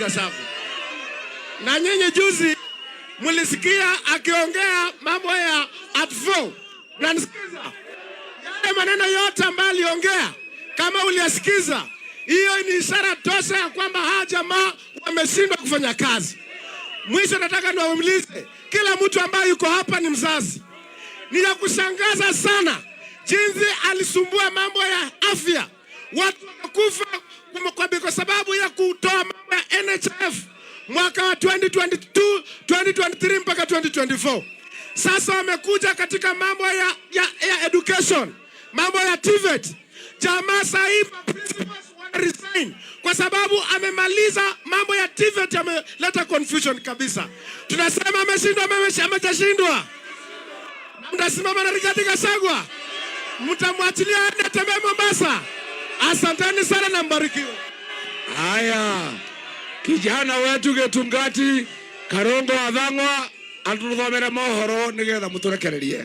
Gachagua. Na nyinyi juzi mulisikia akiongea mambo ya at 4. Unanisikiza? Yale maneno yote ambayo aliongea, kama uliyasikiza, hiyo ni ishara tosha ya kwamba hawa jamaa wameshindwa kufanya kazi. Mwisho nataka niwaulize, kila mtu ambaye yuko hapa ni mzazi. Ni ya kushangaza sana jinsi alisumbua mambo ya afya. Watu wakakufa kwa sababu ya kutoa mambo ya NHIF mwaka wa 2022, 2023 mpaka 2024. Sasa wamekuja katika mambo ya education, mambo ya TVET. Jamaa saiba principals wa resign kwa sababu amemaliza mambo ya TVET, ameleta confusion kabisa. Tunasema ameshindwa, ameshashindwa. Mtasimama na Rigathi Gachagua? Mtamwachilia aende atembee Mombasa? Asanteni sana na mbarikiwe. Haya, kijana wetu Getungati Karongo Athang'wa atuthomere mohoro nigetha muturekererie.